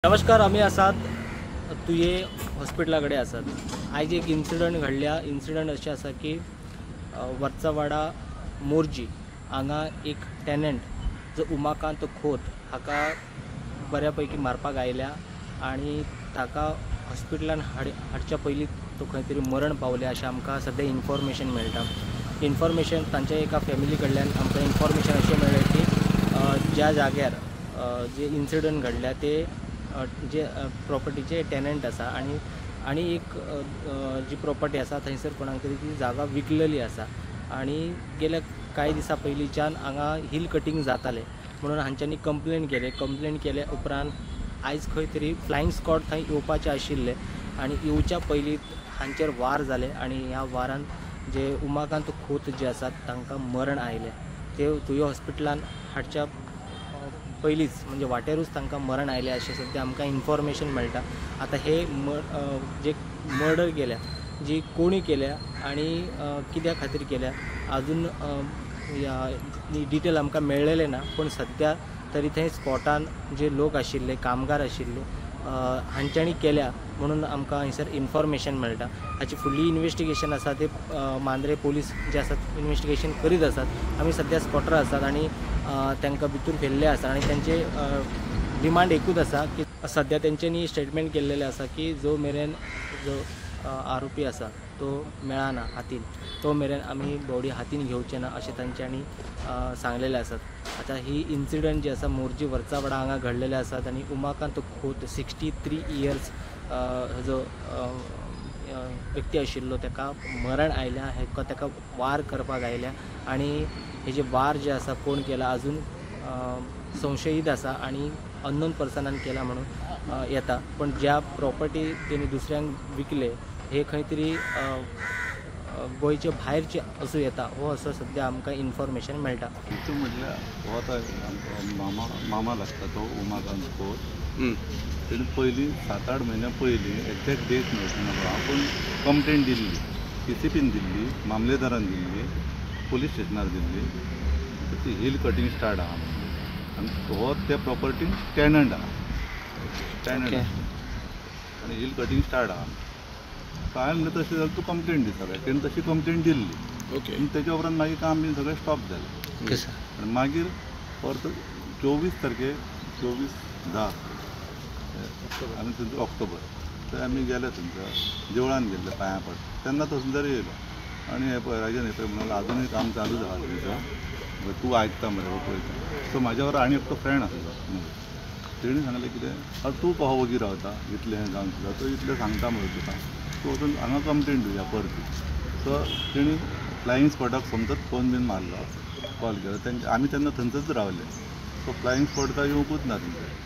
नमस्कार, आम्ही आसात तुये हॉस्पिटलाकडे आसात। आयज एक इन्सिडंट घडल्या। इन्सिडंट अशें आसा की वर्चा वाडा मोर्जी हांगा एक टेनंट जो उमाकांत खोत हाका बऱ्यापैकी मारपाक आयल्या आणि ताका हॉस्पिटलान हाडच्या पयलीं तो खंय तरी मरण पावल्या अशें आमकां सद्या इन्फॉर्मेशन मेळटा। इन्फॉर्मेशन तांच्या एका फॅमिली कडल्यान आमकां इन्फॉर्मेशन अशें मेळ्ळें की ज्या जाग्यार जे इन्सिडंट घडल्या ते जे प्रॉपर्टीचे टेनंट आसा आणि एक जी प्रॉपर्टी आसा थंयसर कोणाक तरी ती जागा विकलेली आसा आणि गेल्या काही दिसा पयलींच्यान हांगा हिल कटींग जातालें म्हणून हांच्यांनी कंप्लेंट केले उपरांत आयज खंय तरी फ्लायंग स्क्वॉड थंय येवपाचें आशिल्लें आणि येवच्या पयलीं हांचेर वार जाले आणि ह्या वारान जे उमाकांत खोत जे आसात तांकां मरण आयलें। ते तुये हॉस्पिटलान हाडच्या पयलींच म्हणजे वाटेरूच तांकां मरण आयलें अशें सद्या आमकां इन्फॉर्मेशन मेळटा। आतां हे जे मर्डर केल्या जी कोणी केल्या आणि कित्या खातीर केल्या अजून डिटेल आमकां मेळ्ळेले ना, पण सद्या तरी थंय स्पॉटान जे लोक आशिल्ले कामगार आशिल्ले हांच्यांनी केल्या म्हणून आमकां हांयसर इन्फॉर्मेशन मेळटा। हाची फुडली इन्वेस्टिगेशन आसा ते मांद्रे पोलीस जे आसात इन्वेस्टिगेशन करीत आसात। आमी सद्या स्पॉटार आसात आणि तांकां भितर व्हेल्ले आसा आणि त्यांचे डिमांड एकूच आसा की सद्या तेंच्यांनी स्टेटमेंट केल्लेलें आसा की जो मेरेन जो आरोपी आसा तो मेळना हातीन, तो मेरेन आमी बॉडी हातीन घेवचे ना अशें तांच्यांनी सांगलेले आसात। आतां ही इन्सिडंट जी आसा मोर्जी वर्चावाडा हांगा घडलेले आसात आणि उमाकांत खोत 63 इयर्स जो व्यक्ती आशिल्लो ताका मरण आयल्या, ताका वार करपाक आयल्या आणि हे जे वार जे आसा कोण केला अजून संशयीत आसा आणि अननोन पर्सनान केला म्हणून येता। पण ज्या प्रॉपर्टी तेणी दुसऱ्यांक विकले हे खंय तरी गोंयचे भायरचे असू येता हो असो सद्या आमकां इन्फॉर्मेशन मेळटा। तो म्हटल्यार हो आतां मामा लागता तो उमाकांत खोत। तेणी पयलीं 7-8 म्हयन्या पयलीं एक्झॅक्ट डेट मेळची म्हाका, पूण कंप्लेंट दिल्ली, PCPन दिल्ली, मामलेदारान दिल्ली, पोलीस स्टेशनार दिल्ली, ती हिल कटींग स्टार्ट आहा म्हणून आनी हो त्या प्रॉपर्टीन टेनंट आहा आनी हिल कटींग स्टार्ट आहा। हांवें म्हणलें तशें जाल्यार तूं कंप्लेंट दी सगळ्याक। तेणी तशी कंप्लेंट दिल्ली आनी तेच्या उपरांत मागीर काम बी सगळें स्टॉप जालें आनी मागीर परत 24 तारखेक 24/10 आमी थंयसर ऑक्टोबर थंय आमी गेले, थंयसर देवळान गेल्ले पांयां पडले तेन्ना थंयसर येयलो आनी हे पळय राजन हे पळय म्हणून अजुनूय काम चालू आहा थंयसर, तूं आयकता मरे हो पळयता। सो म्हाज्या वांगडा आनी एकटो फ्रेंड आसलो, तेणी सांगलें कितें तूं कहो वगी रावता इतलें हें जावन सुद्दां, तो इतलें सांगता मरे तुका, तूं वचून हांगा कंप्लेंट दिवया परती। सो तेणी फ्लायंग स्क्वॉडाक समजत फोन बीन मारलो, कॉल केलो, आमी तेन्ना थंयसरच रावले। सो फ्लायंग स्क्वॉड काय येवंकूच ना थंयसर।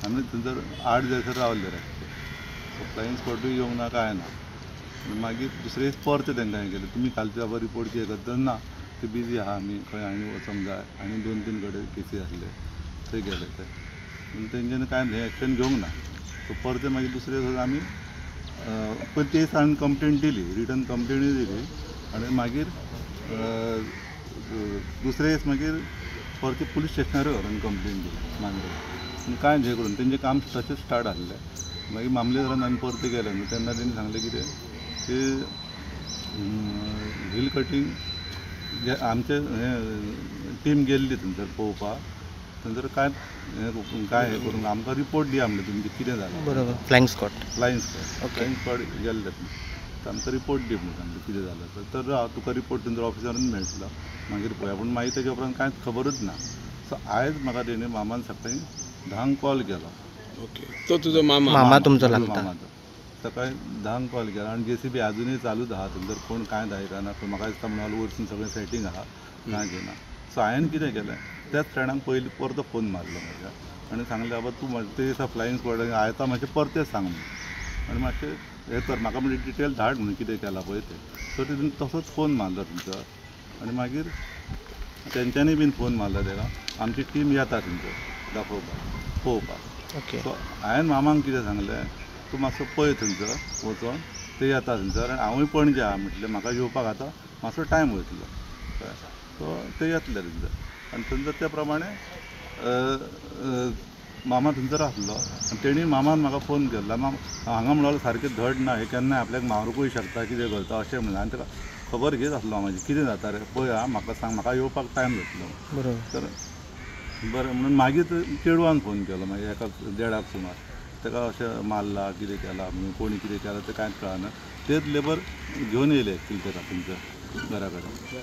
आमी थंयसर 8 दीस रावले रे। सो फ्लायंग स्क्वॉडूय येवंक ना काय ना। मागीर दुसरे दीस परते तांकां हें केलें, तुमी कालचे बाबा रिपोर्ट कितें करता ना, ते बिजी आहा आमी खंय आनी वचोंक जाय, आनी 2-3 कडेन केसी आसले थंय गेले ते, पूण तेंच्यांनी कांय हें एक्शन घेवंक ना। सो परते मागीर दुसरे दीस आमी पयलीं ते दिसा कंप्लेंट दिली, रिटन कंप्लेंटूय दिली आनी मागीर दुसरे दीस मागीर परते पुलीस स्टेशनारूय व्हरून कंप्लेंट दिली मांद्रे, पूण कांय हें करून तेंचें काम तशेंच स्टार्ट आसलें। मागीर मामलेदारान आमी परते गेले न्हू तेन्ना तेणी सांगलें कितें की हिल कटींग आमचे हें टीम गेल्ली थंयसर पळोवपाक, थंयसर कांय हें करूंक ना, आमकां रिपोर्ट दिया म्हणलें तुमचें कितें जालें। बरोबर, फ्लायंग स्क्वॉड गेल्ले तर आमकां रिपोर्ट दी म्हणून सांगलें कितें जालें तर तुका रिपोर्ट थंयसर ऑफिसरान मेळटलो मागीर पळोवया, पूण मागीर तेच्या उपरांत कांयच खबरूच ना। सो आयज म्हाका तेणी मामान सकाळीं 10 कॉल केलो। तो तुजो मामा तुमचो लागता? मामाचो सकाळीं 10 कॉल केलो आनी JCB अजूनय चालूच आहा थंयसर, कोण कांय दायकना, म्हाका दिसता म्हणून वरसून सगळें सेटींग आहा, कांय घेना। सो हांवें कितें केलें, त्याच फ्रेंडाक पयलीं परतो फोन मारलो म्हाज्या आनी सांगलें बाबा तूं ते दिसा फ्लायंग स्क्वॉडाक आयता मातशें परतें सांग म्हणून, आनी मातशें हें कर म्हाका म्हणजे डिटेल धाड म्हणून कितें केलां पळय तें। सो तितून तसोच फोन मारलो थंयसर आनी मागीर तेंच्यांनी बीन फोन मारलो ताका, आमची टीम येता थंयसर दाखोवपाक पळोवपाक। सो हांवें मामांक कितें सांगलें, तूं मातसो पळय थंयसर वचोन, ते येता थंयसर आनी हांवूय पणजे आहा म्हटलें, म्हाका येवपाक आतां मातसो टायम वयतलो कळ्ळें। सो ते येतले थंयसर आनी थंयसर त्या प्रमाणे मामा थंयसर आसलो आनी तेणी मामान म्हाका फोन केल्लो हांगा म्हणलो सारकें धड ना हे केन्नाय आपल्याक मारूंकूय शकता कितें करता अशें म्हणलें आनी ताका खबर घेत आसलो म्हाजी कितें जाता रे पळय आं म्हाका सांग म्हाका येवपाक टायम जातलो बरोबर. तर बरें म्हणून मागीर चेडवान फोन केलो मागीर एका 1:30 सुमार ताका अशें मारला कितें केलां म्हणून कोणी कितें केलां तें कांयच कळना तेच लेबर घेवन येयले एक्चुअली ताका तुमच्या घरा कडेन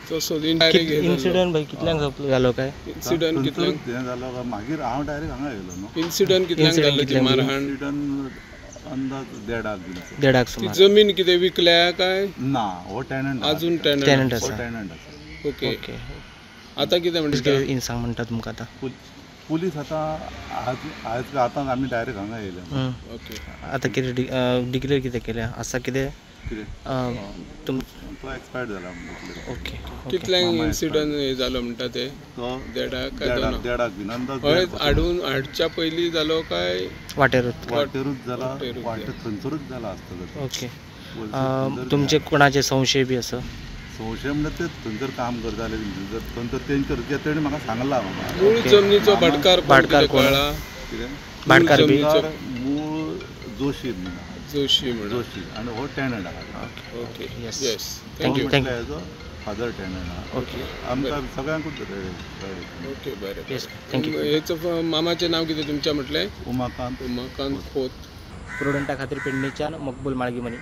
तो सोदीन डायरेक्ट इन्सिडंट भाई कितल्यांक जालो काय? इन्सिडंट कितल्यांक हें जालो काय मागीर हांव डायरेक्ट हांगा येयलो न्हू इन्सिडंट कितल्यांक जाल्लो ती कितल्यांक मारहाण इन्सिडंट अंदाज 1:30 बीन आसा. 1:30 ती सुमार. जमीन कितें विकल्या काय ना हो टेनंट अजून टेनंट टेनंट हो आसा. टेनंट आसा. Okay okay. आता कितें म्हणटा इंसांग म्हणटा तुमकां आतां. पुलीस आतां आतां आमी डायरेक्ट हांगा येयले. ओके आतां कितें डिक्लेअर कितें केलें आसा कितें कितें तुम तो एक्सपायर्ड जाला म्हणून ओके. कितल्यांक इन्सिडंट हे जालो म्हणटा ते तो 1:30 काय 1:30 बीन अंदाज हय हाडच्या पयलीं जालो काय वाटेरूच. वाटेरूच जाला वाटेरूच वाटे थंयसरूच जाला आसतलो तो. ओके. थंयसर तुमचे कोणाचे संशय बी आसा? संशय म्हणल्यार ते थंयसर काम करताले थंयसर तेंचे तेणी म्हाका सांगला मूळ जमनीचो भाटकार भाटकार कोण? कळ्ळा कितें भाटकार बी? भाटकार मूळ जोशी म्हणून जोशी म्हणून जोशी आणि हो टेनंट आहा. Okay Yes. येस तो थँक्यू म्हटल्यार हेजो फादर टेनंट आहा. ओके. आमकां सगळ्यांकूच कळ्ळें. ओके बरें येस थँक्यू. हेचो मामाचें नांव कितें तुमच्या म्हटलें उमाकांत उमाकांत खोत. प्रुडंटा खातीर पेडणेच्यान मकबूल माळगी मनी.